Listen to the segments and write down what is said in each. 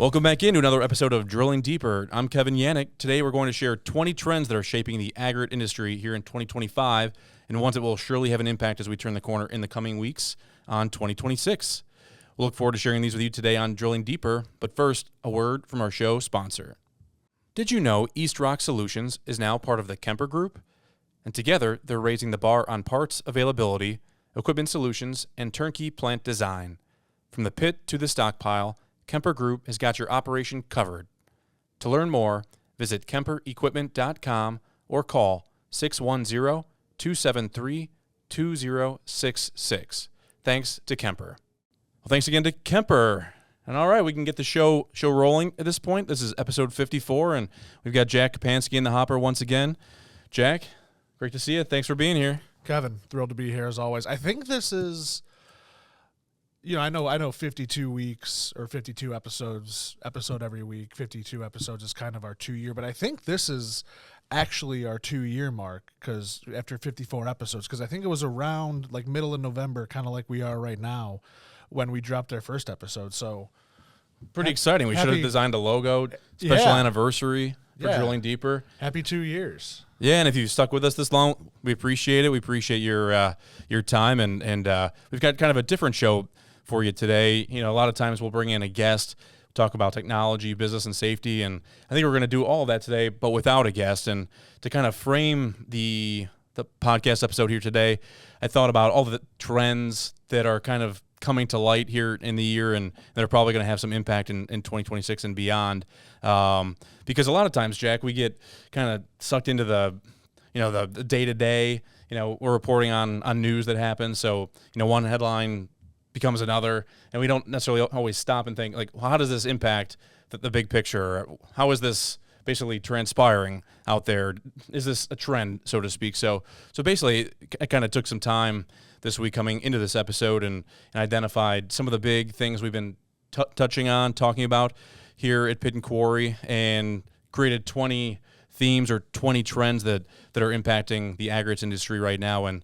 Welcome back into another episode of Drilling Deeper. I'm Kevin Yanik. Today we're going to share 20 trends that are shaping the aggregate industry here in 2025 and ones that will surely have an impact as we turn the corner in the coming weeks on 2026. We'll look forward to sharing these with you today on Drilling Deeper, but first, a word from our show sponsor. Did you know East Rock Solutions is now part of the Kemper Group? And together, they're raising the bar on parts availability, equipment solutions, and turnkey plant design. From the pit to the stockpile, Kemper Group has got your operation covered. To learn more, visit KemperEquipment.com or call 610-273-2066. Thanks to Kemper. Well, thanks again to Kemper. And all right, we can get the show rolling at this point. This is episode 54, and we've got Jack Kopanski in the hopper once again. Jack, great to see you. Thanks for being here. Kevin, thrilled to be here as always. I think this is... I know 52 weeks or 52 episode every week, 52 episodes is kind of our 2-year, but I think this is actually our 2-year mark because after 54 episodes, because I think it was around like middle of November, kind of like we are right now, when we dropped our first episode. So pretty exciting. We should have designed a logo, special anniversary for Drilling Deeper. Happy 2 years. Yeah, and if you've stuck with us this long, we appreciate it. We appreciate your time, and we've got kind of a different show for you today. A lot of times we'll bring in a guest, talk about technology, business, and safety, and I think we're going to do all of that today, but without a guest. And to kind of frame the podcast episode here today, I thought about all the trends that are kind of coming to light here in the year and that are probably going to have some impact in 2026 and beyond. Because a lot of times, Jack, we get kind of sucked into the day-to-day. We're reporting on news that happens. So, one headline becomes another, and we don't necessarily always stop and think, like, well, how does this impact the big picture? How is this basically transpiring out there? Is this a trend, so to speak? So basically, I kind of took some time this week coming into this episode and identified some of the big things we've been talking about here at Pit and Quarry, and created 20 themes or 20 trends that are impacting the aggregates industry right now. And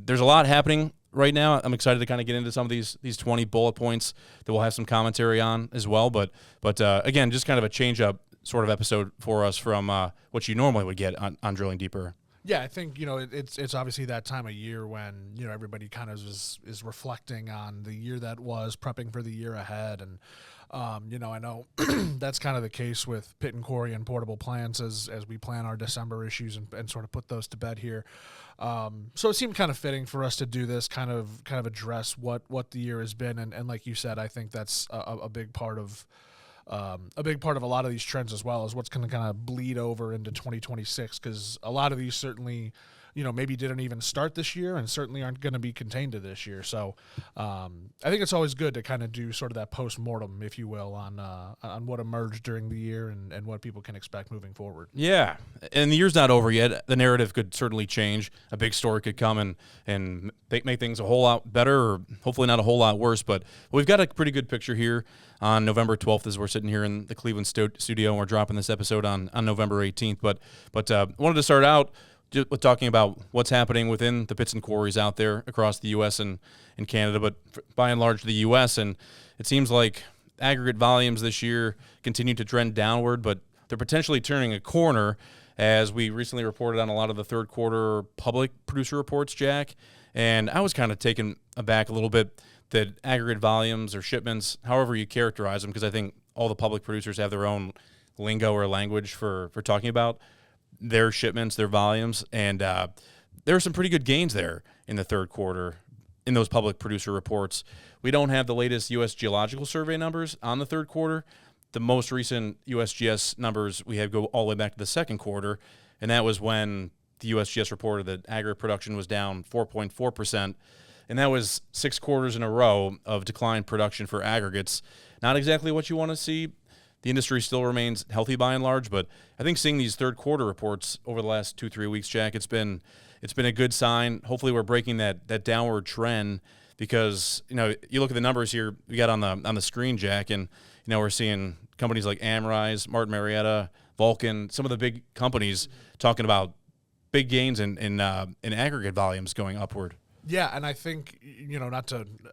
there's a lot happening right now. I'm excited to kind of get into some of these 20 bullet points that we'll have some commentary on as well. But again, just kind of a change-up sort of episode for us from what you normally would get on Drilling Deeper. Yeah, I think, it's obviously that time of year when, everybody kind of is reflecting on the year that was, prepping for the year ahead. And, I know that's kind of the case with Pit and Quarry and Portable Plants as we plan our December issues and sort of put those to bed here. So it seemed kind of fitting for us to do this, kind of address what the year has been. And like you said, I think that's a big part of a lot of these trends as well, is what's going to kind of bleed over into 2026, because a lot of these certainly, maybe didn't even start this year and certainly aren't going to be contained to this year. So I think it's always good to kind of do sort of that post-mortem, if you will, on what emerged during the year and what people can expect moving forward. Yeah, and the year's not over yet. The narrative could certainly change. A big story could come and make things a whole lot better, or hopefully not a whole lot worse. But we've got a pretty good picture here on November 12th as we're sitting here in the Cleveland studio, and we're dropping this episode on November 18th. But wanted to start out with talking about what's happening within the pits and quarries out there across the U.S. and Canada, but by and large the U.S. And it seems like aggregate volumes this year continue to trend downward, but they're potentially turning a corner, as we recently reported on a lot of the third quarter public producer reports, Jack. And I was kind of taken aback a little bit that aggregate volumes or shipments, however you characterize them, because I think all the public producers have their own lingo or language for talking about their shipments, their volumes, and there are some pretty good gains there in the third quarter in those public producer reports. We don't have the latest U.S. Geological Survey numbers on the third quarter. The most recent USGS numbers we have go all the way back to the second quarter, and that was when the USGS reported that aggregate production was down 4.4%, and that was 6 quarters in a row of declined production for aggregates. Not exactly what you want to see. The industry still remains healthy by and large, but I think seeing these third quarter reports over the last 2-3 weeks, Jack, it's been a good sign. Hopefully we're breaking that downward trend, because you look at the numbers here we got on the screen, Jack, and we're seeing companies like Amrise, Martin Marietta, Vulcan, some of the big companies talking about big gains in aggregate volumes going upward. Yeah, and I think,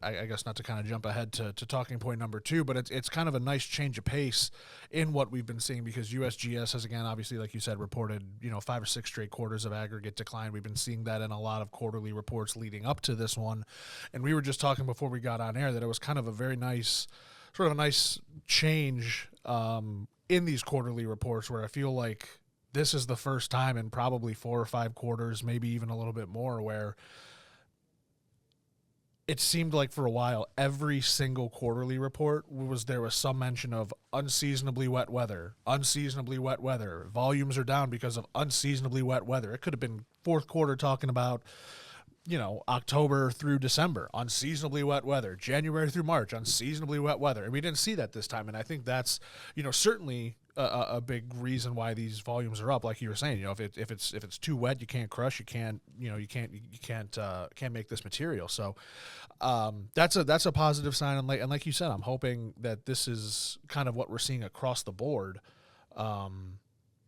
I guess not to kind of jump ahead to talking point number two, but it's kind of a nice change of pace in what we've been seeing, because USGS has, again, obviously, like you said, reported 5 or 6 straight quarters of aggregate decline. We've been seeing that in a lot of quarterly reports leading up to this one, and we were just talking before we got on air that it was kind of a very nice, sort of a nice change in these quarterly reports, where I feel like this is the first time in probably 4 or 5 quarters, maybe even a little bit more, where it seemed like for a while every single quarterly report there was some mention of unseasonably wet weather, volumes are down because of unseasonably wet weather. It could have been fourth quarter talking about October through December, unseasonably wet weather, January through March, unseasonably wet weather. And we didn't see that this time. And I think that's, certainly a big reason why these volumes are up. Like you were saying, if it's too wet, you can't crush, you can't make this material. So that's a positive sign. And like you said, I'm hoping that this is kind of what we're seeing across the board.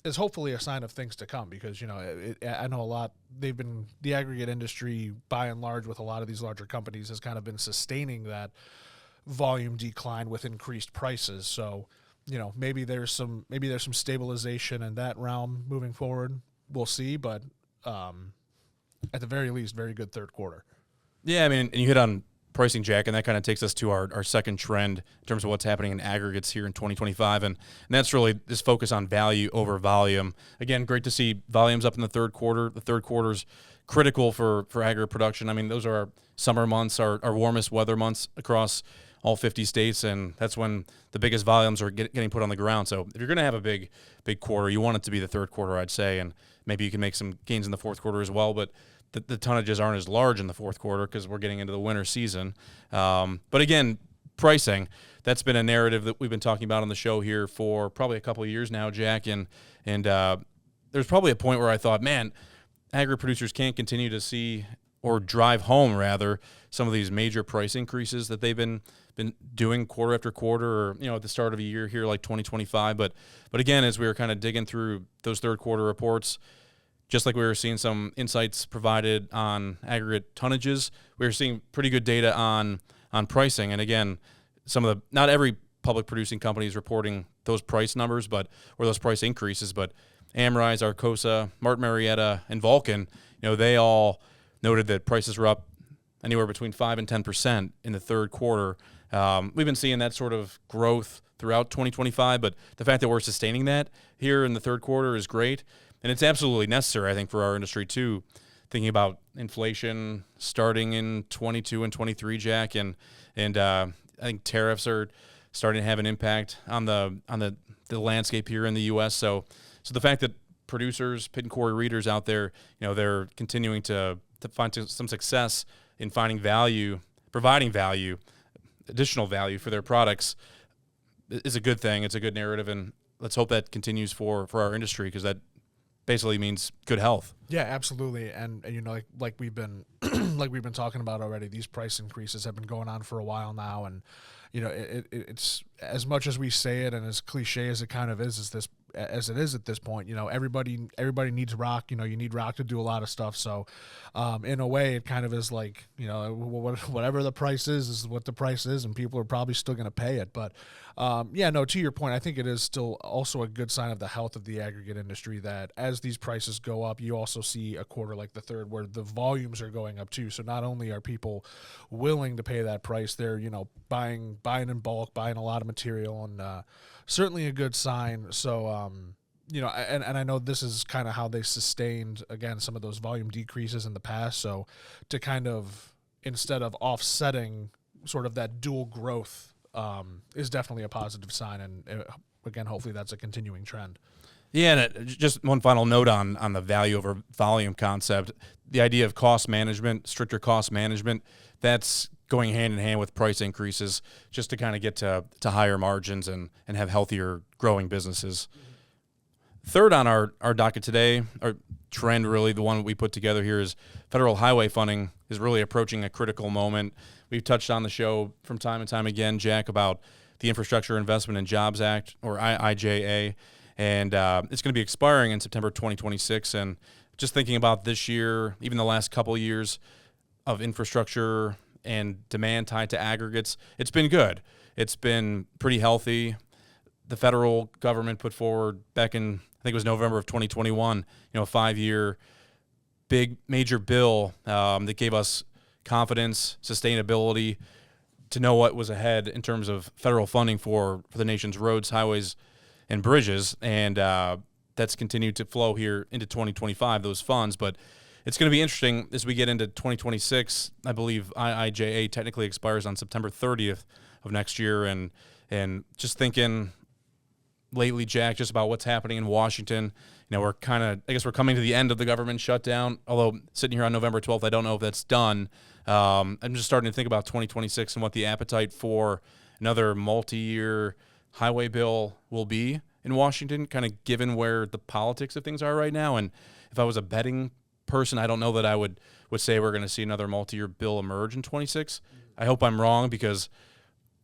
Is hopefully a sign of things to come, because I know a lot. The aggregate industry, by and large, with a lot of these larger companies, has kind of been sustaining that volume decline with increased prices. So maybe there's some stabilization in that realm moving forward. We'll see, but at the very least, very good third quarter. Yeah, I mean, and you hit on pricing, Jack, and that kind of takes us to our second trend in terms of what's happening in aggregates here in 2025, and that's really this focus on value over volume. Again, great to see volumes up in the third quarter. The third quarter's critical for aggregate production. I mean, those are our summer months, our warmest weather months across all 50 states, and that's when the biggest volumes are getting put on the ground. So if you're going to have a big quarter, you want it to be the third quarter, I'd say, and maybe you can make some gains in the fourth quarter as well, but the tonnages aren't as large in the fourth quarter because we're getting into the winter season. But again, pricing, that's been a narrative that we've been talking about on the show here for probably a couple of years now, Jack. And there's probably a point where I thought, man, aggregate producers can't continue to see, or drive home rather, some of these major price increases that they've been doing quarter after quarter, or at the start of a year here like 2025. But again, as we were kind of digging through those third quarter reports, just like we were seeing some insights provided on aggregate tonnages, we were seeing pretty good data on pricing. And again, not every public producing company is reporting those price numbers, or those price increases, but Amrise, Arcosa, Martin Marietta, and Vulcan, they all noted that prices were up anywhere between 5 and 10% in the third quarter. We've been seeing that sort of growth throughout 2025, but the fact that we're sustaining that here in the third quarter is great. And it's absolutely necessary, I think, for our industry too, thinking about inflation starting in 22 and 23, Jack, and I think tariffs are starting to have an impact on the landscape here in the U.S. So the fact that producers, pit and quarry readers out there, they're continuing to find some success in finding value, providing value, additional value for their products is a good thing. It's a good narrative, and let's hope that continues for our industry, because that basically means good health. Yeah, absolutely. And like we've been like we've been talking about already, these price increases have been going on for a while now, and it's, as much as we say it and as cliche as it kind of is at this point, everybody needs rock. You need rock to do a lot of stuff. So in a way, it kind of is like, whatever the price is what the price is, and people are probably still going to pay it. But to your point, I think it is still also a good sign of the health of the aggregate industry that as these prices go up, you also see a quarter like the third where the volumes are going up too. So not only are people willing to pay that price, they're buying in bulk, buying a lot of material, and certainly a good sign. So and I know this is kind of how they sustained, again, some of those volume decreases in the past. So to kind of, instead of offsetting sort of that dual growth, is definitely a positive sign. And again, hopefully that's a continuing trend. Yeah, and just one final note on the value over volume concept. The idea of cost management, stricter cost management, that's going hand in hand with price increases, just to kind of get to higher margins and have healthier growing businesses. Third on our docket today, our trend really, the one we put together here, is federal highway funding is really approaching a critical moment. We've touched on the show from time and time again, Jack, about the Infrastructure Investment and Jobs Act, or IIJA, and it's going to be expiring in September 2026. And just thinking about this year, even the last couple of years, of infrastructure and demand tied to aggregates, it's been good. It's been pretty healthy. The federal government put forward back in, I think it was November of 2021, a 5-year big major bill that gave us confidence, sustainability, to know what was ahead in terms of federal funding for the nation's roads, highways, and bridges. And that's continued to flow here into 2025, those funds. But it's going to be interesting as we get into 2026. I believe IIJA technically expires on September 30th of next year. And just thinking lately, Jack, just about what's happening in Washington. We're I guess we're coming to the end of the government shutdown, although sitting here on November 12th, I don't know if that's done. I'm just starting to think about 2026 and what the appetite for another multi-year highway bill will be in Washington, kind of given where the politics of things are right now. And if I was a betting person, I don't know that I would say we're going to see another multi-year bill emerge in 26. I hope I'm wrong, because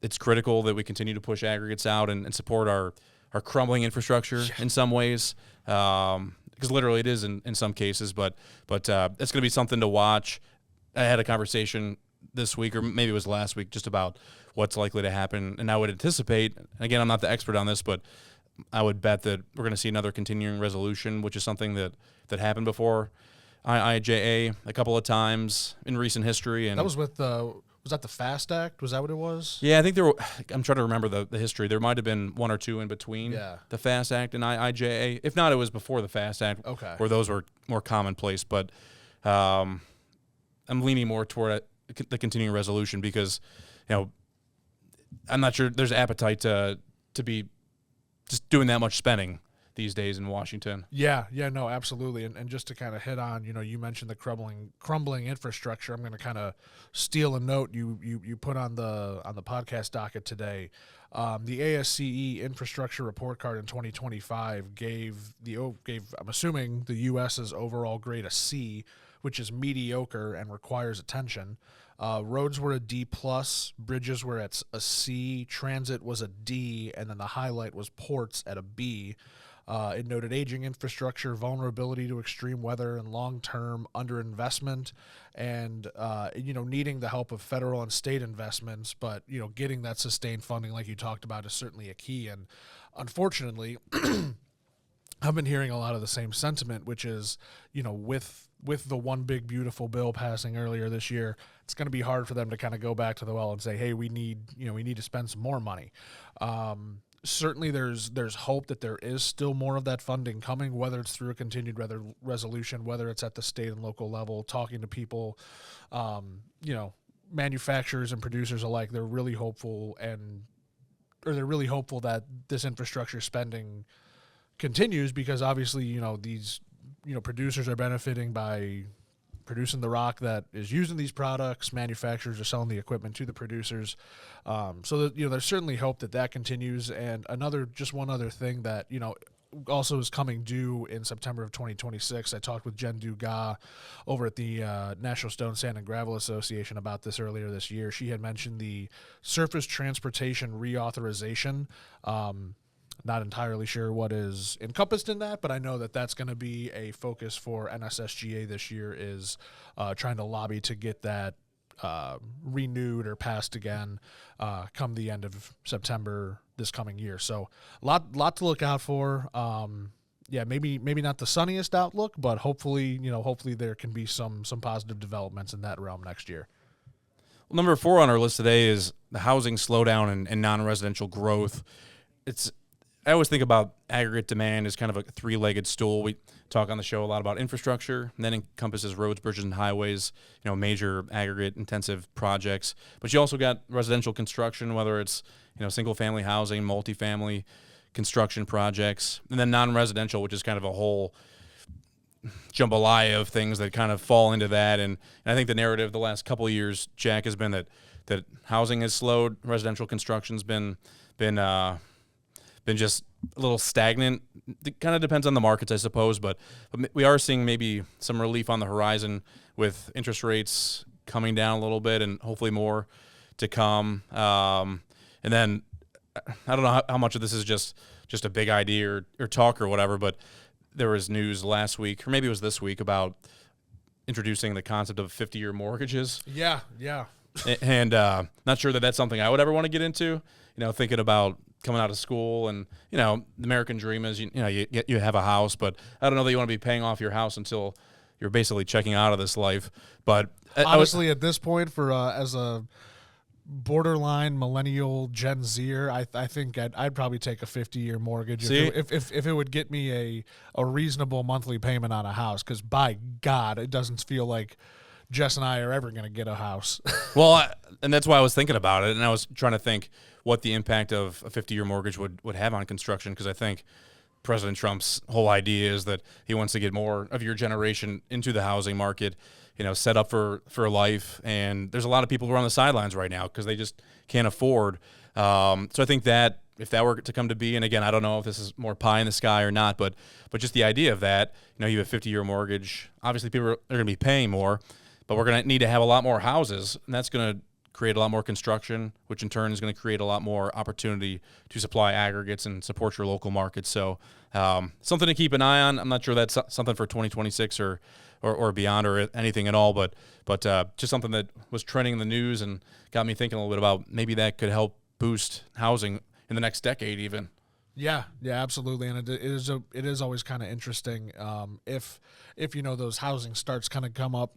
it's critical that we continue to push aggregates out and support our crumbling infrastructure in some ways, because literally it is in some cases. But it's going to be something to watch. I had a conversation this week, or maybe it was last week, just about what's likely to happen. And I would anticipate, and again, I'm not the expert on this, but I would bet that we're going to see another continuing resolution, which is something that happened before IIJA a couple of times in recent history. And that was with was that the FAST Act? Was that what it was? Yeah, I think I'm trying to remember the history. There might have been one or two in between the FAST Act and IIJA. If not, it was before the FAST Act, where those were more commonplace. But I'm leaning more toward the continuing resolution, because I'm not sure there's appetite to be just doing that much spending these days in Washington. Yeah, no, absolutely. And just to kind of hit on, you mentioned the crumbling infrastructure. I'm going to kind of steal a note you put on the podcast docket today. The ASCE infrastructure report card in 2025 gave I'm assuming the U.S.'s overall grade a C, which is mediocre and requires attention. Roads were a D+, bridges were at a C, transit was a D, and then the highlight was ports at a B. It noted aging infrastructure, vulnerability to extreme weather, and long-term underinvestment, and needing the help of federal and state investments. But getting that sustained funding, like you talked about, is certainly a key. And unfortunately, I've been hearing a lot of the same sentiment, which is, with the one big beautiful bill passing earlier this year, it's going to be hard for them to kind of go back to the well and say, hey, we need to spend some more money. Certainly there's hope that there is still more of that funding coming, whether it's through a continued resolution, whether it's at the state and local level, talking to people, manufacturers and producers alike. They're really hopeful that this infrastructure spending continues, because obviously, these, producers are benefiting by producing the rock that is used in these products. Manufacturers are selling the equipment to the producers. So that, there's certainly hope that continues. And one other thing that, also is coming due in September of 2026. I talked with Jen Dugas over at the National Stone, Sand, and Gravel Association about this earlier this year. She had mentioned the Surface Transportation Reauthorization. Not entirely sure what is encompassed in that, but I know that that's going to be a focus for NSSGA this year, is trying to lobby to get that renewed or passed again come the end of September this coming year. So a lot to look out for. Maybe not the sunniest outlook, but hopefully there can be some positive developments in that realm next year. Well, number 4 on our list today is the housing slowdown and non-residential growth. I always think about aggregate demand as kind of a 3-legged stool. We talk on the show a lot about infrastructure, and that encompasses roads, bridges, and highways, major aggregate intensive projects. But you also got residential construction, whether it's, single-family housing, multifamily construction projects, and then non-residential, which is kind of a whole jambalaya of things that kind of fall into that. And I think the narrative the last couple of years, Jack, has been that housing has slowed, residential construction's been just a little stagnant. It kind of depends on the markets, I suppose, but we are seeing maybe some relief on the horizon with interest rates coming down a little bit, and hopefully more to come. And then I don't know how much of this is just a big idea or talk or whatever, but there was news last week, or maybe it was this week, about introducing the concept of 50-year mortgages. Yeah, yeah. And not sure that that's something I would ever want to get into. Thinking about coming out of school, and the American dream is you have a house, but I don't know that you want to be paying off your house until you're basically checking out of this life. But honestly, at this point, for as a borderline millennial Gen Zer, I think I'd probably take a 50-year mortgage if it would get me a reasonable monthly payment on a house. Because by God, it doesn't feel like Jess and I are ever going to get a house. Well, and that's why I was thinking about it, and I was trying to think what the impact of a 50-year mortgage would have on construction, because I think President Trump's whole idea is that he wants to get more of your generation into the housing market, set up for life. And there's a lot of people who are on the sidelines right now because they just can't afford. So I think that if that were to come to be, and again, I don't know if this is more pie in the sky or not, but just the idea of that, you have a 50-year mortgage. Obviously, people are going to be paying more, but we're going to need to have a lot more houses, and that's going to create a lot more construction, which in turn is going to create a lot more opportunity to supply aggregates and support your local markets. So something to keep an eye on. I'm not sure that's something for 2026 or beyond or anything at all, but just something that was trending in the news and got me thinking a little bit about maybe that could help boost housing in the next decade even. Yeah, absolutely, and it is always kind of interesting if those housing starts kind of come up.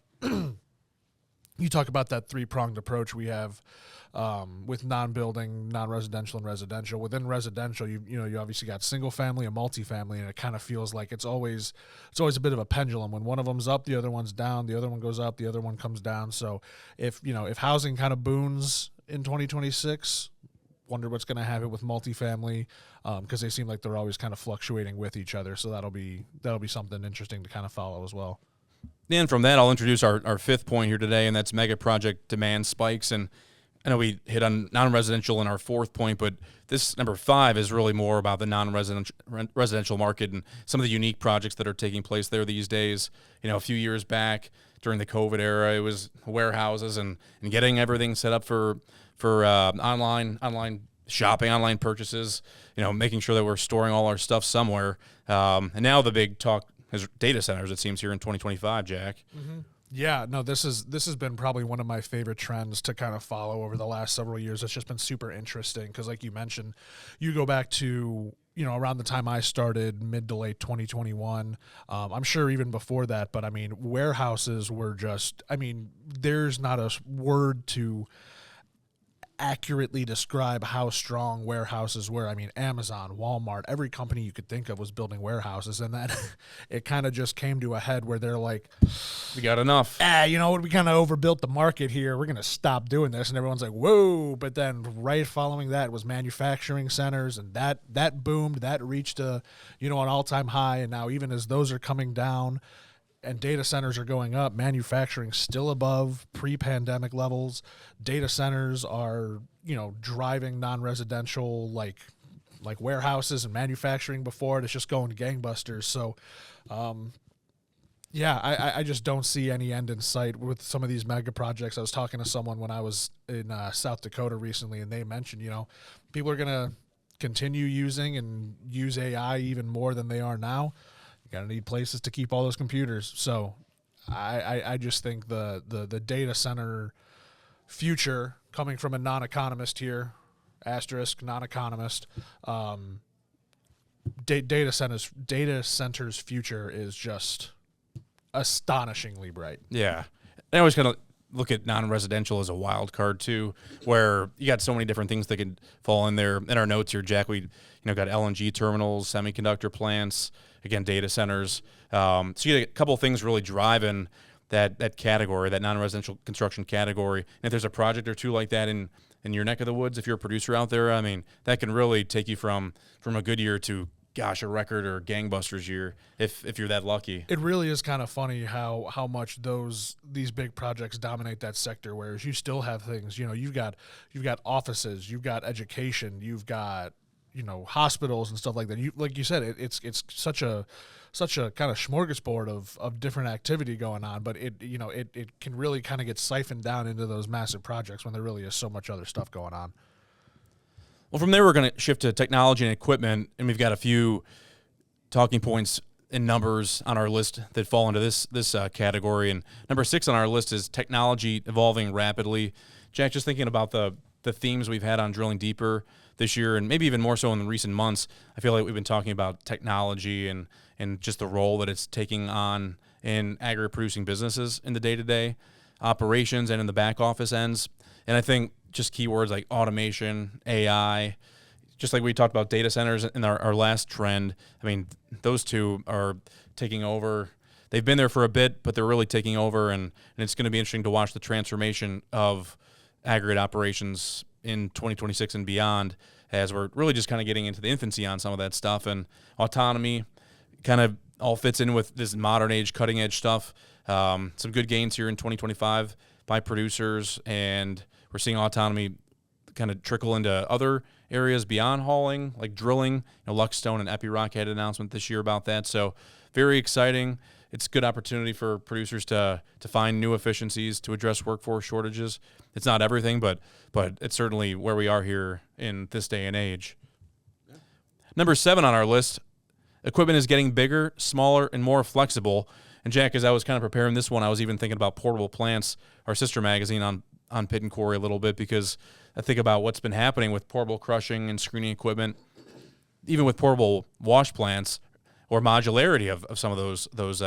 You talk about that three-pronged approach we have with non-building, non-residential, and residential. Within residential, you obviously got single-family and multifamily, and it kind of feels like it's always a bit of a pendulum. When one of them's up, the other one's down. The other one goes up, the other one comes down. So if housing kind of booms in 2026, wonder what's going to happen with multifamily, because they seem like they're always kind of fluctuating with each other. So that'll be something interesting to kind of follow as well. And from that, I'll introduce our fifth point here today, and that's mega project demand spikes. And I know we hit on non-residential in our fourth point, but this number 5 is really more about the non-residential market and some of the unique projects that are taking place there these days. A few years back during the COVID era, it was warehouses and getting everything set up for online shopping, online purchases, making sure that we're storing all our stuff somewhere. And now the big talk is data centers, it seems, here in 2025, Jack. Mm-hmm. Yeah, no, this has been probably one of my favorite trends to kind of follow over the last several years. It's just been super interesting because, like you mentioned, you go back to around the time I started, mid to late 2021. I'm sure even before that, but I mean, warehouses were just. I mean, there's not a word to accurately describe how strong warehouses were. I mean, Amazon, Walmart, every company you could think of was building warehouses, and then it kind of just came to a head where they're like, we got enough. You know what, we kind of overbuilt the market here. We're going to stop doing this. And everyone's like, whoa. But then right following that was manufacturing centers, and that boomed. That reached an all-time high, and now even as those are coming down and data centers are going up, manufacturing still above pre-pandemic levels. Data centers are, driving non-residential like warehouses and manufacturing before it. It's just going gangbusters. So, I just don't see any end in sight with some of these mega projects. I was talking to someone when I was in South Dakota recently, and they mentioned, people are going to continue using and use AI even more than they are now. Gotta need places to keep all those computers. So I just think the data center future, coming from a non-economist here, asterisk non-economist, data centers future is just astonishingly bright. Yeah. I always kind of look at non-residential as a wild card too, where you got so many different things that could fall in there. In our notes here, Jack, we got LNG terminals, semiconductor plants, again, data centers. So you get a couple of things really driving that category, that non-residential construction category. And if there's a project or two like that in your neck of the woods, if you're a producer out there, I mean, that can really take you from a good year to, gosh, a record or gangbusters year if you're that lucky. It really is kind of funny how much these big projects dominate that sector, whereas you still have things, you've got offices, you've got education, you've got hospitals and stuff like that. Like you said, it's such a kind of smorgasbord of different activity going on, but it can really kind of get siphoned down into those massive projects when there really is so much other stuff going on. Well, from there, we're going to shift to technology and equipment, and we've got a few talking points and numbers on our list that fall into this category. And number 6 on our list is technology evolving rapidly. Jack, just thinking about the themes we've had on drilling deeper this year, and maybe even more so in the recent months, I feel like we've been talking about technology and just the role that it's taking on in aggregate producing businesses in the day-to-day operations and in the back office ends. And I think just keywords like automation, AI, just like we talked about data centers in our last trend, I mean, those two are taking over. They've been there for a bit, but they're really taking over, and it's going to be interesting to watch the transformation of aggregate operations in 2026 and beyond, as we're really just kind of getting into the infancy on some of that stuff. And autonomy kind of all fits in with this modern age, cutting edge stuff. Some good gains here in 2025 by producers, and we're seeing autonomy kind of trickle into other areas beyond hauling, like drilling. Luckstone and Epiroc had an announcement this year about that. So very exciting. It's a good opportunity for producers to find new efficiencies to address workforce shortages. It's not everything, but it's certainly where we are here in this day and age. Yeah. Number 7 on our list, equipment is getting bigger, smaller, and more flexible. And Jack, as I was kind of preparing this one, I was even thinking about Portable Plants, our sister magazine on Pit and Quarry a little bit, because I think about what's been happening with portable crushing and screening equipment, even with portable wash plants or modularity of some of those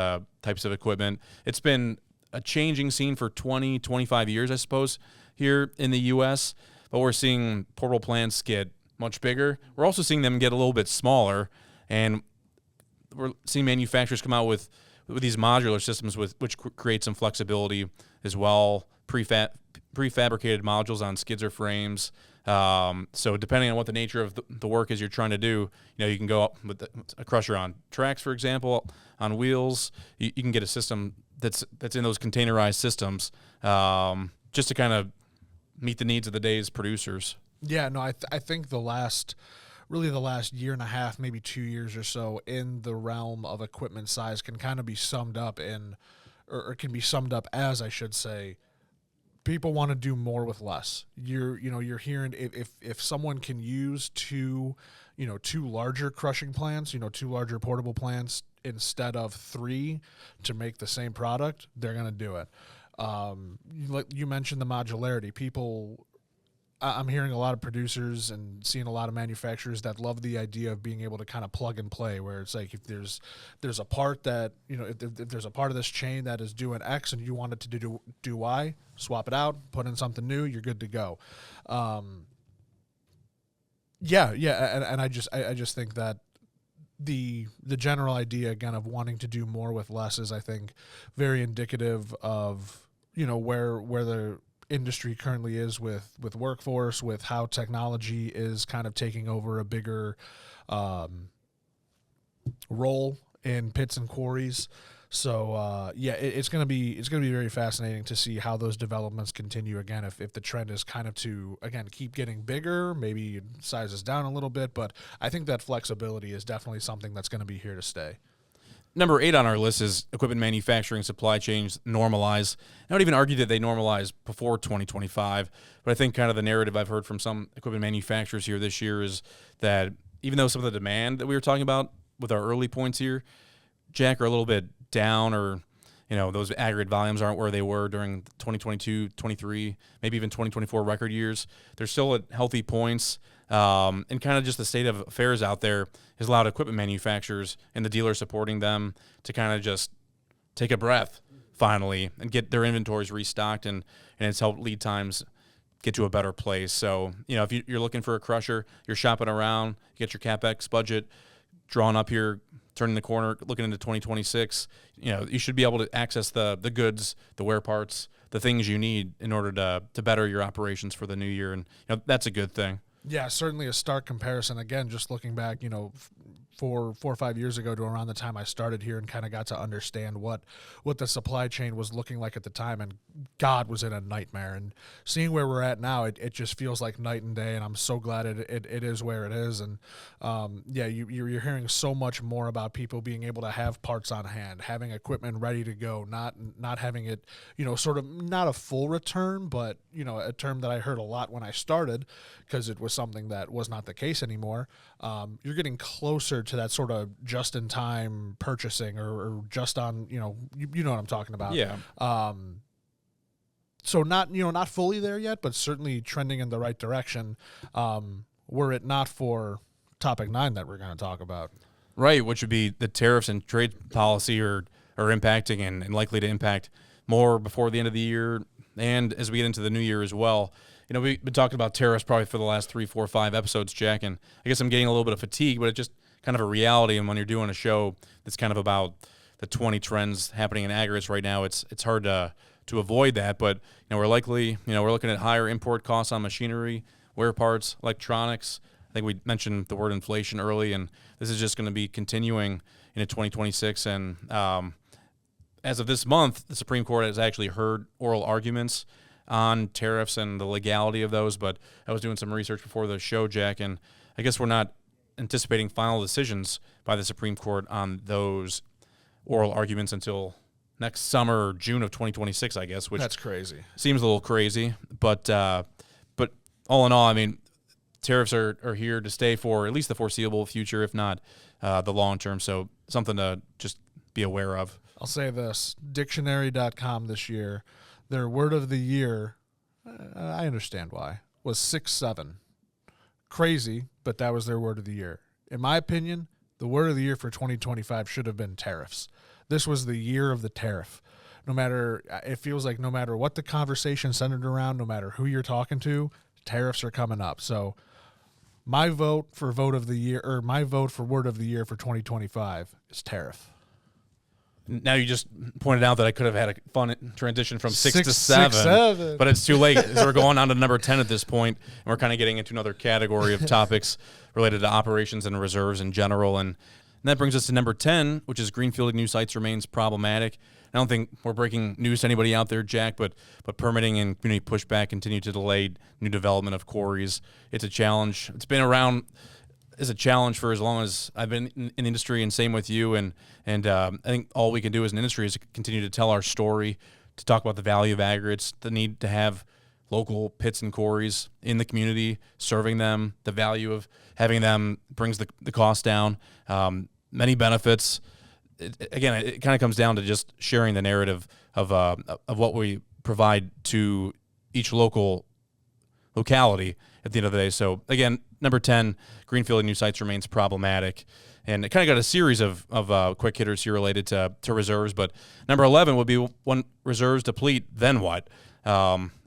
types of equipment. It's been a changing scene for 20, 25 years, I suppose, here in the U.S., but we're seeing portable plants get much bigger. We're also seeing them get a little bit smaller, and we're seeing manufacturers come out with these modular systems which create some flexibility as well, prefabricated modules on skids or frames. So depending on what the nature of the work is you're trying to do, you can go up with a crusher on tracks, for example, on wheels. You can get a system that's in those containerized systems, just to kind of meet the needs of the day's producers. Yeah, no, I think the last year and a half, maybe 2 years or so, in the realm of equipment size can kind of be summed up can be summed up as, I should say, people want to do more with less. You're hearing if someone can use two larger crushing plants, two larger portable plants instead of 3 to make the same product, they're going to do it. Like you mentioned, the modularity. I'm hearing a lot of producers and seeing a lot of manufacturers that love the idea of being able to kind of plug and play, where it's like if there's a part that, if there's a part of this chain that is doing X and you want it to do Y, swap it out, put in something new, you're good to go. And I just think that the general idea, again, of wanting to do more with less is, I think, very indicative of where the industry currently is with workforce, with how technology is kind of taking over a bigger role in pits and quarries. So it's going to be very fascinating to see how those developments continue. Again, if the trend is kind of to, again, keep getting bigger, maybe sizes down a little bit, but I think that flexibility is definitely something that's going to be here to stay. Number 8 on our list is equipment manufacturing supply chains normalize. I would even argue that they normalize before 2025, but I think kind of the narrative I've heard from some equipment manufacturers here this year is that even though some of the demand that we were talking about with our early points here, Jack, are a little bit down, or those aggregate volumes aren't where they were during 2022, 23, maybe even 2024 record years. They're still at healthy points. And kind of just the state of affairs out there has allowed equipment manufacturers and the dealers supporting them to kind of just take a breath finally and get their inventories restocked, and it's helped lead times get to a better place. So, if you're looking for a crusher, you're shopping around, you get your CapEx budget drawn up here, turning the corner, looking into 2026, you should be able to access the goods, the wear parts, the things you need in order to better your operations for the new year. And that's a good thing. Yeah, certainly a stark comparison. Again, just looking back, 4 or 5 years ago to around the time I started here and kind of got to understand what the supply chain was looking like at the time, and God, was it a nightmare. And seeing where we're at now, it just feels like night and day, and I'm so glad it is where it is. And you're hearing so much more about people being able to have parts on hand, having equipment ready to go, not having it, sort of not a full return, but a term that I heard a lot when I started, because it was something that was not the case anymore. You're getting closer to that sort of just-in-time purchasing, or just on, you know what I'm talking about. Yeah. So not fully there yet, but certainly trending in the right direction. Were it not for topic 9 that we're going to talk about. Right, which would be the tariffs and trade policy are impacting and likely to impact more before the end of the year and as we get into the new year as well. We've been talking about tariffs probably for the last 3, 4, 5 episodes, Jack, and I guess I'm getting a little bit of fatigue, but it's just kind of a reality. And when you're doing a show that's kind of about the 20 trends happening in aggregates right now, it's hard to avoid that. But we're likely, we're looking at higher import costs on machinery, wear parts, electronics. I think we mentioned the word inflation early, and this is just going to be continuing into 2026. And as of this month, the Supreme Court has actually heard oral arguments on tariffs and the legality of those. But I was doing some research before the show, Jack, and I guess we're not anticipating final decisions by the Supreme Court on those oral arguments until next summer or June of 2026, I guess, which that's crazy. Seems a little crazy. But all in all, I mean, tariffs are here to stay for at least the foreseeable future, if not the long term. So something to just be aware of. I'll say this, dictionary.com this year, their word of the year, I understand why, was 6-7. Crazy, but that was their word of the year. In my opinion, the word of the year for 2025 should have been tariffs. This was the year of the tariff. It feels like no matter what the conversation centered around, no matter who you're talking to, tariffs are coming up. So my vote for vote of the year, or my vote for word of the year for 2025 is tariff. Now you just pointed out that I could have had a fun transition from 6 to 7, but it's too late. So we're going on to number 10 at this point, and we're kind of getting into another category of topics related to operations and reserves in general. And that brings us to number 10, which is greenfielding new sites remains problematic. I don't think we're breaking news to anybody out there, Jack, but permitting and community pushback continue to delay new development of quarries. It's a challenge. It's been around as a challenge for as long as I've been in the industry, and same with you. And I think all we can do as an industry is continue to tell our story, to talk about the value of aggregates, the need to have local pits and quarries in the community, serving them, the value of having them brings the cost down, many benefits. It kind of comes down to just sharing the narrative of what we provide to each locality at the end of the day. So again, number 10, greenfielding new sites remains problematic. And it kind of got a series of quick hitters here related to reserves. But number 11 would be when reserves deplete, then what?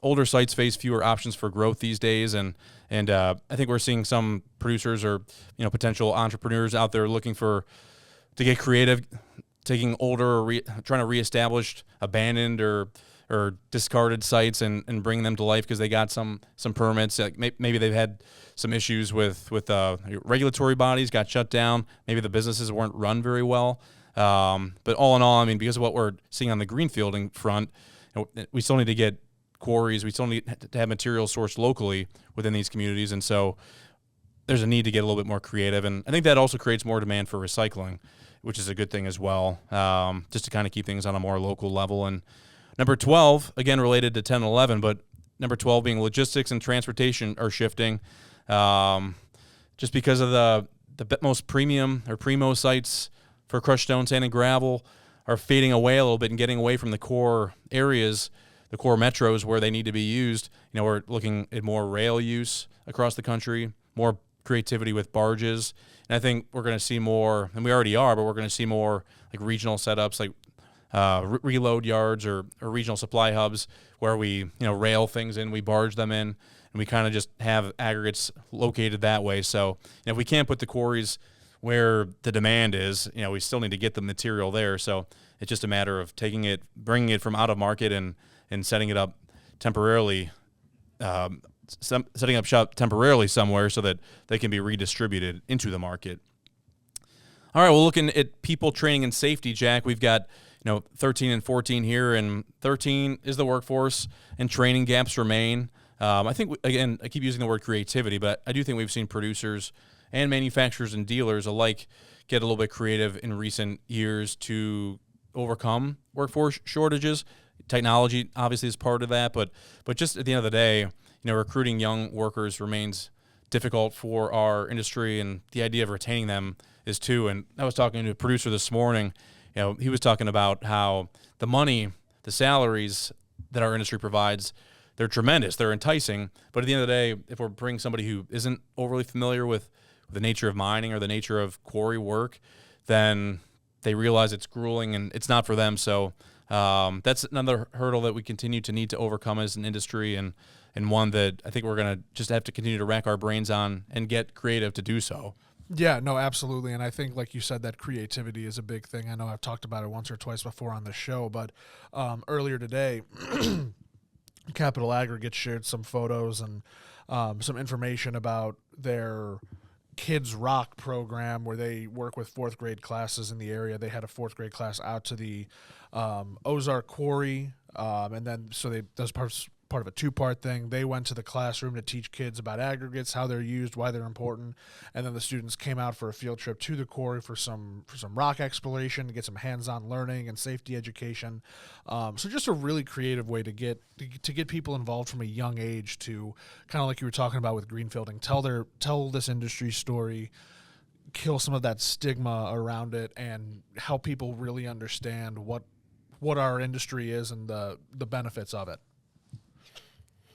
Older sites face fewer options for growth these days. And I think we're seeing some producers or potential entrepreneurs out there looking to get creative, taking older or trying to reestablish abandoned or discarded sites and bring them to life because they got some permits. Like maybe they've had some issues with regulatory bodies, got shut down. Maybe the businesses weren't run very well. But all in all, I mean, because of what we're seeing on the greenfielding front, we still need to get quarries. We still need to have materials sourced locally within these communities. And so there's a need to get a little bit more creative. And I think that also creates more demand for recycling, which is a good thing as well, just to kind of keep things on a more local level. And number 12, again, related to 10 and 11, but number 12 being logistics and transportation are shifting. Just because of the most premium or primo sites for crushed stone, sand, and gravel are fading away a little bit and getting away from the core areas, the core metros where they need to be used. We're looking at more rail use across the country, more creativity with barges. And I think we're going to see more, and we already are, but we're going to see more like regional setups, like reload yards or regional supply hubs where we rail things in, we barge them in, and we kind of just have aggregates located that way. So if we can't put the quarries where the demand is, we still need to get the material there. So it's just a matter of taking it, bringing it from out of market and setting it up temporarily, setting up shop temporarily somewhere so that they can be redistributed into the market. All right, well, looking at people, training, and safety, Jack, we've got 13 and 14 here, and 13 is the workforce, and training gaps remain. I think, again, I keep using the word creativity, but I do think we've seen producers and manufacturers and dealers alike get a little bit creative in recent years to overcome workforce shortages, Technology obviously is part of that, but just at the end of the day, recruiting young workers remains difficult for our industry, and the idea of retaining them is too. And I was talking to a producer this morning. He was talking about how the money, the salaries that our industry provides, they're tremendous, they're enticing. But at the end of the day, if we're bringing somebody who isn't overly familiar with the nature of mining or the nature of quarry work, then they realize it's grueling and it's not for them. So that's another hurdle that we continue to need to overcome as an industry, and one that I think we're going to just have to continue to rack our brains on and get creative to do so. Yeah, no, absolutely. And I think, like you said, that creativity is a big thing. I know I've talked about it once or twice before on the show, but earlier today, Capital Aggregate shared some photos and some information about their Kids Rock program, where they work with fourth grade classes in the area. They had a fourth grade class out to the Ozark Quarry, and then that's part of a two-part thing. They went to the classroom to teach kids about aggregates, how they're used, why they're important, and then the students came out for a field trip to the quarry for some rock exploration to get some hands-on learning and safety education. So just a really creative way to get people involved from a young age, to kind of like you were talking about with greenfielding, tell this industry story, kill some of that stigma around it, and help people really understand what our industry is and the benefits of it.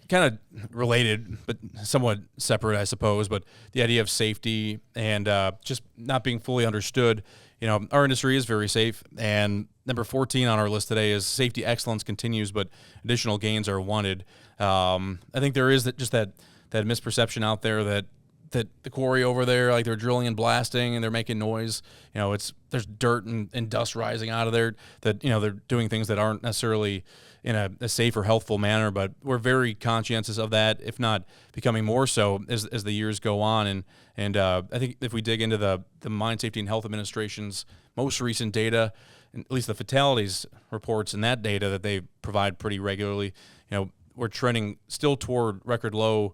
Kind of related, but somewhat separate, I suppose. But the idea of safety and just not being fully understood. Our industry is very safe, and number 14 on our list today is safety excellence continues, but additional gains are wanted. I think there is that misperception out there that the quarry over there, like they're drilling and blasting and they're making noise. There's dirt and dust rising out of there. That they're doing things that aren't necessarily in a safe or healthful manner. But we're very conscientious of that, if not becoming more so as the years go on. And I think if we dig into the Mine Safety and Health Administration's most recent data, at least the fatalities reports and that data that they provide pretty regularly, we're trending still toward record low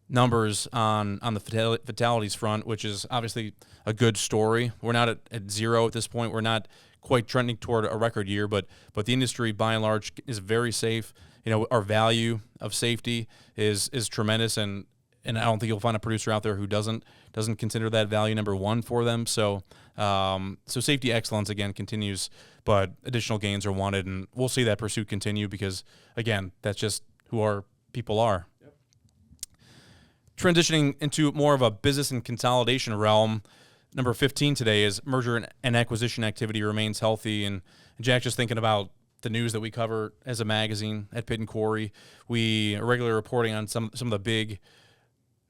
numbers on the fatalities front, which is obviously a good story. We're not at zero at this point. We're not quite trending toward a record year, but the industry by and large is very safe. Our value of safety is tremendous, and I don't think you'll find a producer out there who doesn't consider that value number one for them. So safety excellence again continues, but additional gains are wanted, and we'll see that pursuit continue because again, that's just who our people are. Transitioning into more of a business and consolidation realm, number 15 today is merger and acquisition activity remains healthy. And Jack, just thinking about the news that we cover as a magazine at Pit and Quarry, we are regularly reporting on some of the big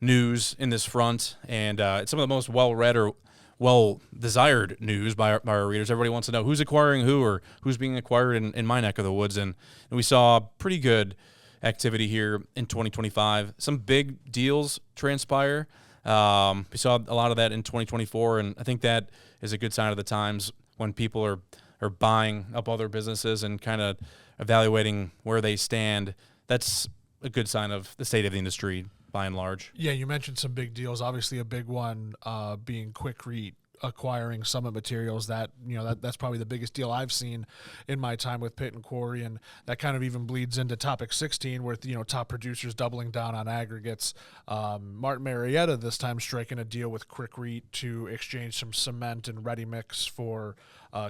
news in this front, and it's some of the most well-read or well-desired news by our readers. Everybody wants to know who's acquiring who or who's being acquired in my neck of the woods, and we saw pretty good activity here in 2025. Some big deals transpire. We saw a lot of that in 2024, and I think that is a good sign of the times when people are buying up other businesses and kind of evaluating where they stand. That's a good sign of the state of the industry by and large. Yeah, you mentioned some big deals. Obviously, a big one being Quikrete acquiring Summit Materials. That's probably the biggest deal I've seen in my time with Pit and Quarry, and that kind of even bleeds into topic 16 with top producers doubling down on aggregates. Martin Marietta this time striking a deal with Quikrete to exchange some cement and ready mix for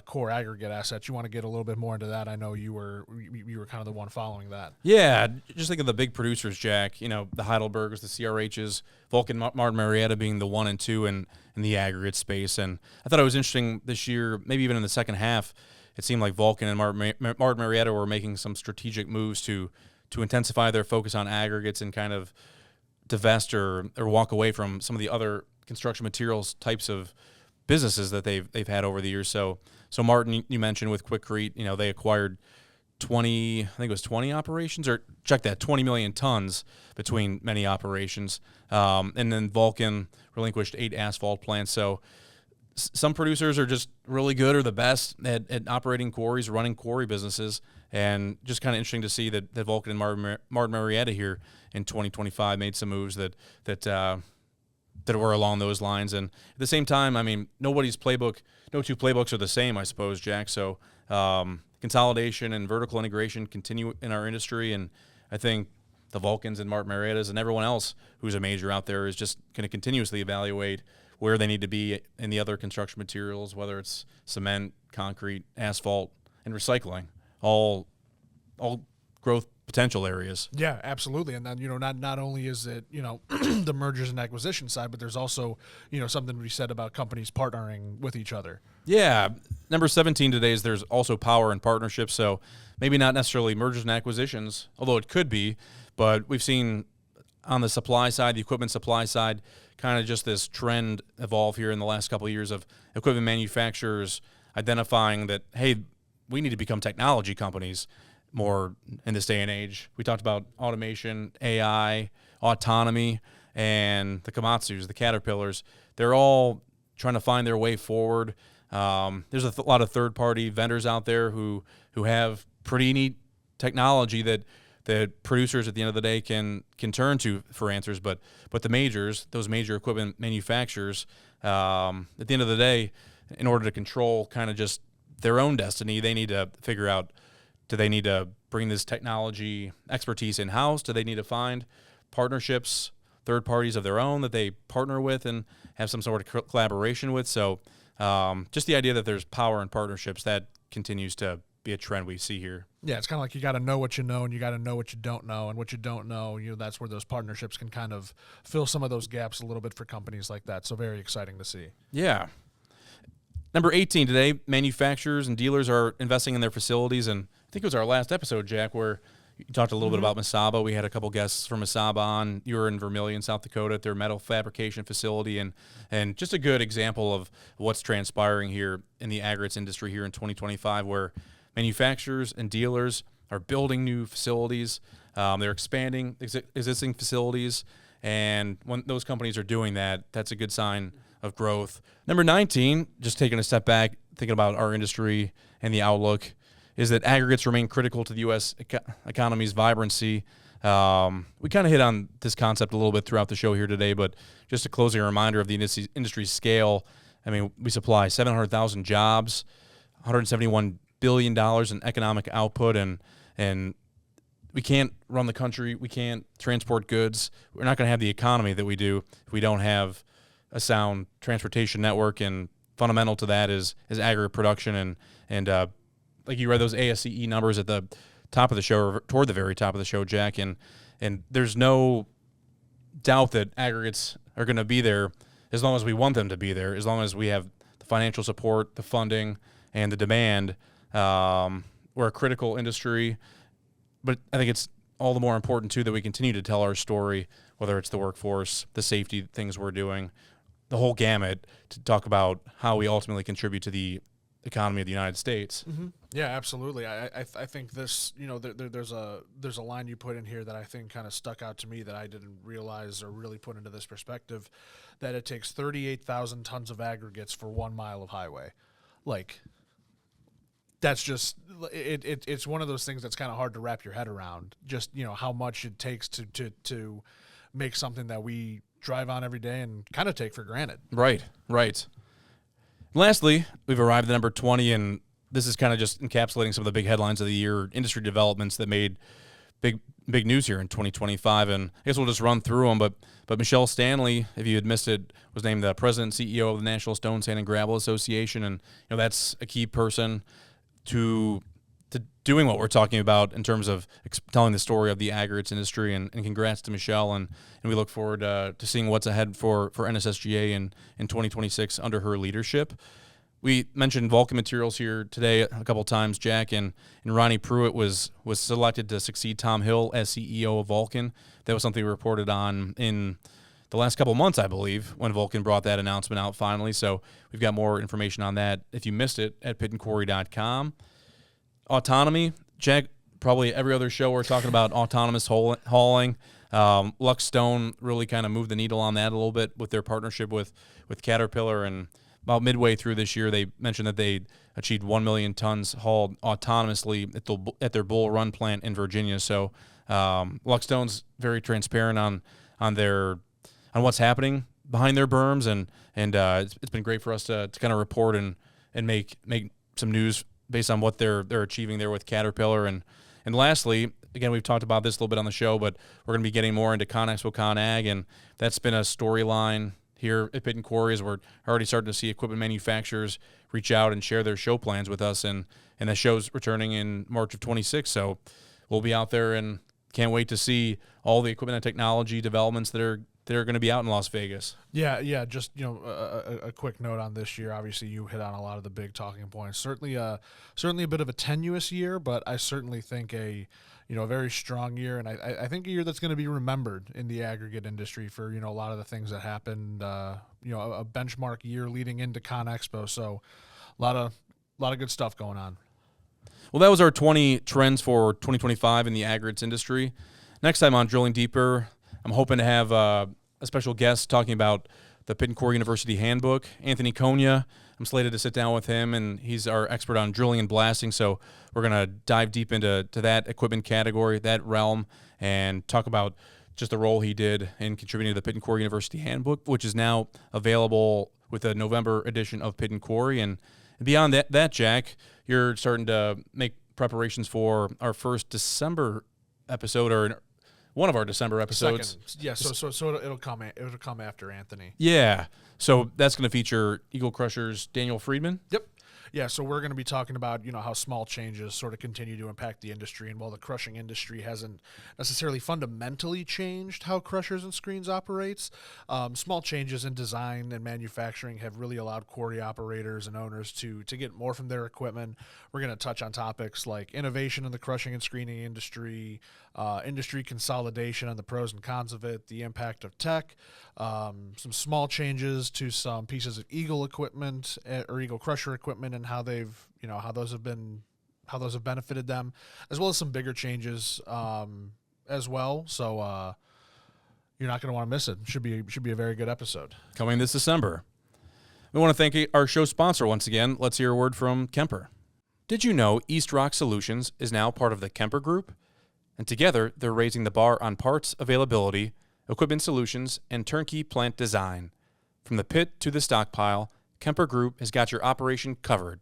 core aggregate assets. You want to get a little bit more into that? I know you were kind of the one following that. Yeah, just think of the big producers, Jack. The Heidelbergers, the CRHs, Vulcan, Martin Marietta being the 1 and 2 in the aggregate space. And I thought it was interesting this year, maybe even in the second half, it seemed like Vulcan and Martin Marietta were making some strategic moves to intensify their focus on aggregates and kind of divest or walk away from some of the other construction materials types of businesses that they've had over the years. So Martin, you mentioned with Quikrete, they acquired 20 operations, or check that, 20 million tons between many operations. And then Vulcan relinquished 8 asphalt plants. So some producers are just really good or the best at operating quarries, running quarry businesses, and just kind of interesting to see that Vulcan and Martin Marietta here in 2025 made some moves that were along those lines. And at the same time, I mean, no two playbooks are the same, I suppose, Jack. So consolidation and vertical integration continue in our industry, and I think the Vulcans and Martin Marietta's and everyone else who's a major out there is just going to continuously evaluate where they need to be in the other construction materials, whether it's cement, concrete, asphalt, and recycling, all growth potential areas. Yeah, absolutely. And then, not only is it, the mergers and acquisition side, but there's also, something to be said about companies partnering with each other. Yeah. Number 17 today is there's also power and partnerships. So maybe not necessarily mergers and acquisitions, although it could be, but we've seen on the supply side, the equipment supply side, kind of just this trend evolve here in the last couple of years of equipment manufacturers identifying that, hey, we need to become technology companies more in this day and age. We talked about automation, AI, autonomy, and the Komatsus, the Caterpillars. They're all trying to find their way forward. There's a lot of third-party vendors out there who have pretty neat technology that producers at the end of the day can turn to for answers. But the majors, those major equipment manufacturers, at the end of the day, in order to control kind of just their own destiny, they need to figure out, do they need to bring this technology expertise in-house? Do they need to find partnerships, third parties of their own that they partner with and have some sort of collaboration with? So just the idea that there's power in partnerships, that continues to be a trend we see here. Yeah, it's kind of like you got to know what you know and you got to know what you don't know. And what you don't know, that's where those partnerships can kind of fill some of those gaps a little bit for companies like that. So very exciting to see. Yeah. Number 18 today, manufacturers and dealers are investing in their facilities. And I think it was our last episode, Jack, where you talked a little bit about Mesaba. We had a couple guests from Mesaba on. You were in Vermilion, South Dakota at their metal fabrication facility. And just a good example of what's transpiring here in the aggregates industry here in 2025, where manufacturers and dealers are building new facilities. They're expanding existing facilities. And when those companies are doing that, that's a good sign of growth. Number 19, just taking a step back, thinking about our industry and the outlook, is that aggregates remain critical to the U.S. economy's vibrancy. We kind of hit on this concept a little bit throughout the show here today, but just a closing reminder of the industry's scale. I mean, we supply 700,000 jobs, $171 billion in economic output, and we can't run the country. We can't transport goods. We're not going to have the economy that we do if we don't have a sound transportation network, and fundamental to that is aggregate production. And like you read those ASCE numbers at the top of the show, or toward the very top of the show, Jack, and there's no doubt that aggregates are going to be there as long as we want them to be there, as long as we have the financial support, the funding, and the demand. We're a critical industry, but I think it's all the more important, too, that we continue to tell our story, whether it's the workforce, the safety things we're doing, the whole gamut, to talk about how we ultimately contribute to the economy of the United States. Mm-hmm. Yeah, absolutely. I think this, there's a line you put in here that I think kind of stuck out to me that I didn't realize or really put into this perspective, that it takes 38,000 tons of aggregates for 1 mile of highway. Like, that's just it's one of those things that's kind of hard to wrap your head around. Just how much it takes to make something that we drive on every day and kind of take for granted. Right. Lastly, we've arrived at number 20, and this is kind of just encapsulating some of the big headlines of the year, industry developments that made big news here in 2025. And I guess we'll just run through them. But Michelle Stanley, if you had missed it, was named the president and CEO of the National Stone, Sand, and Gravel Association, and that's a key person to doing what we're talking about in terms of telling the story of the aggregates industry. And congrats to Michelle, and we look forward to seeing what's ahead for NSSGA in 2026 under her leadership. We mentioned Vulcan Materials here today a couple times, Jack, and Ronnie Pruitt was selected to succeed Tom Hill as CEO of Vulcan. That was something we reported on in the last couple months, I believe, when Vulcan brought that announcement out finally. So we've got more information on that if you missed it at pitandquarry.com. Autonomy, Jack, probably every other show we're talking about autonomous hauling. Lux Stone really kind of moved the needle on that a little bit with their partnership with Caterpillar, and about midway through this year, they mentioned that they achieved 1 million tons hauled autonomously at their Bull Run plant in Virginia. So Lux Stone's very transparent on what's happening behind their berms, and it's been great for us to kind of report and make some news based on what they're achieving there with Caterpillar. And lastly, again, we've talked about this a little bit on the show, but we're going to be getting more into ConExpo ConAg, and that's been a storyline here at Pit and Quarry, as we're already starting to see equipment manufacturers reach out and share their show plans with us, and the show's returning in March of 26. So we'll be out there and can't wait to see all the equipment and technology developments that are going to be out in Las Vegas. Yeah. Just a quick note on this year. Obviously, you hit on a lot of the big talking points. Certainly a bit of a tenuous year, but I certainly think a very strong year, and I think a year that's going to be remembered in the aggregate industry for a lot of the things that happened. A benchmark year leading into ConExpo. So a lot of good stuff going on. Well, that was our 20 trends for 2025 in the aggregates industry. Next time on Drilling Deeper, I'm hoping to have a special guest talking about the Pit and Quarry University Handbook, Anthony Konya. I'm slated to sit down with him, and he's our expert on drilling and blasting. So we're going to dive deep into that equipment category, that realm, and talk about just the role he did in contributing to the Pit and Quarry University Handbook, which is now available with a November edition of Pit and Quarry. And beyond that, Jack, you're starting to make preparations for our first December episode, or one of our December episodes. Second. Yeah, so it'll come after Anthony. Yeah. So that's going to feature Eagle Crusher's Daniel Friedman. Yep. Yeah, so we're going to be talking about, how small changes sort of continue to impact the industry. And while the crushing industry hasn't necessarily fundamentally changed how crushers and screens operates, small changes in design and manufacturing have really allowed quarry operators and owners to get more from their equipment. We're going to touch on topics like innovation in the crushing and screening industry, industry consolidation and the pros and cons of it, the impact of tech, some small changes to some pieces of Eagle equipment or Eagle Crusher equipment, and how they've, how those have benefited them, as well as some bigger changes as well. So you're not going to want to miss it. Should be a very good episode coming this December. We want to thank our show sponsor once again. Let's hear a word from Kemper. Did you know East Rock Solutions is now part of the Kemper Group? And together, they're raising the bar on parts availability, equipment solutions, and turnkey plant design. From the pit to the stockpile, Kemper Group has got your operation covered.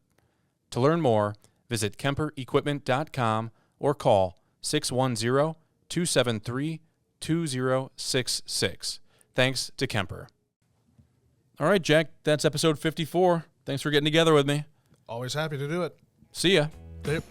To learn more, visit KemperEquipment.com or call 610-273-2066. Thanks to Kemper. All right, Jack, that's episode 54. Thanks for getting together with me. Always happy to do it. See ya. Yep.